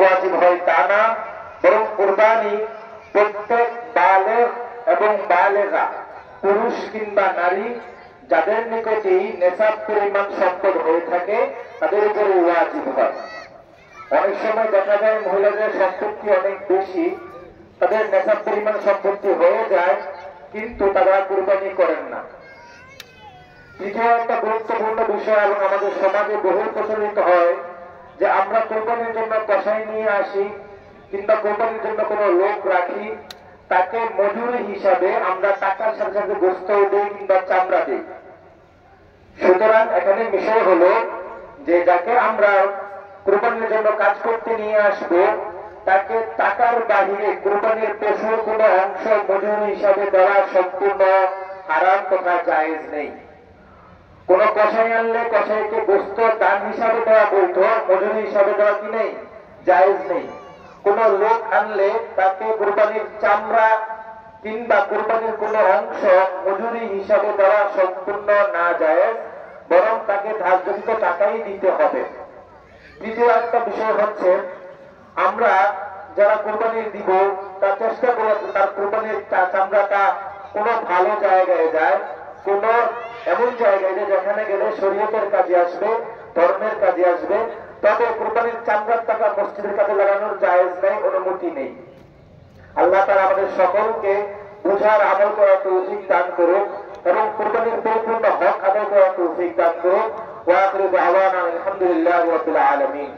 ওয়াজিব হয় তা না, বরং কুরবানি প্রত্যেক বালেগ এবং বালেগা পুরুষ কিংবা নারী যাদের নিকটেই নেশাব পরিমাণ সম্পদ হয়ে থাকে তাদের উপরে ওয়াজিব হয়। অনেক সময় দেখা যায় মহিলাদের সম্পত্তি অনেক বেশি, তাদের নেশাব পরিমাণ সম্পত্তি হয়ে যায় কিন্তু তারা কুরবানি করেন না। তৃতীয় একটা গুরুত্বপূর্ণ বিষয় এবং আমাদের সমাজে বহু প্রচলিত হয় যে আমরা কোরবানির জন্য কসাই নিয়ে আসি কিংবা কোরবানির জন্য কোনো লোক রাখি, তাকে মজুরি হিসাবে আমরা টাকার সাথে সাথে গোস্তও দিই কিংবা চামড়া দিই। সুতরাং এখানে বিষয় হলো যে যাকে আমরা কোরবানির জন্য কাজ করতে নিয়ে আসবো তাকে টাকার বাহিরে কোরবানির পশুর কোনো অংশ মজুরি হিসাবে দেওয়া সম্পূর্ণ হারাম তথা জায়েজ নেই। কোন কসাই আনলে কসাইকে গোস্ত দান হিসাবে দেওয়া বৈধ, মজুরি হিসাবে দেওয়া কি নেই, জায়েজ নেই। কোন লোক আনলে তাকে কোরবানির চামড়া কিংবা কোরবানির কোন অংশ মজুরি হিসাবে দেওয়া সম্পূর্ণ না জায়েজ, বরং তাকে ধার্যকৃত টাকাই দিতে হবে। দ্বিতীয় একটা বিষয় হচ্ছে আমরা যারা কোরবানি দিব তার চেষ্টা করে তার কোরবানির চামড়াটা কোনো ভালো জায়গায় যায়, কোন এমন জায়গায় যেখানে গেলে শরীয়তের কাজে আসবে, ধর্মের কাজে আসবে। তবে কোরবানির চামড়ার টাকা মসজিদের কাজে লাগানোর জায়েজ নেই, অনুমতি নেই। আল্লাহ তাআলা আমাদের সকলকে বুঝার আমল করার তৌফিক দান করুক এবং কোরবানির পরিপূর্ণ হক আদায় করার তৌফিক দান করুক। ওয়া আখিরু দাওয়ানা আলহামদুলিল্লাহি রাব্বিল আলামিন।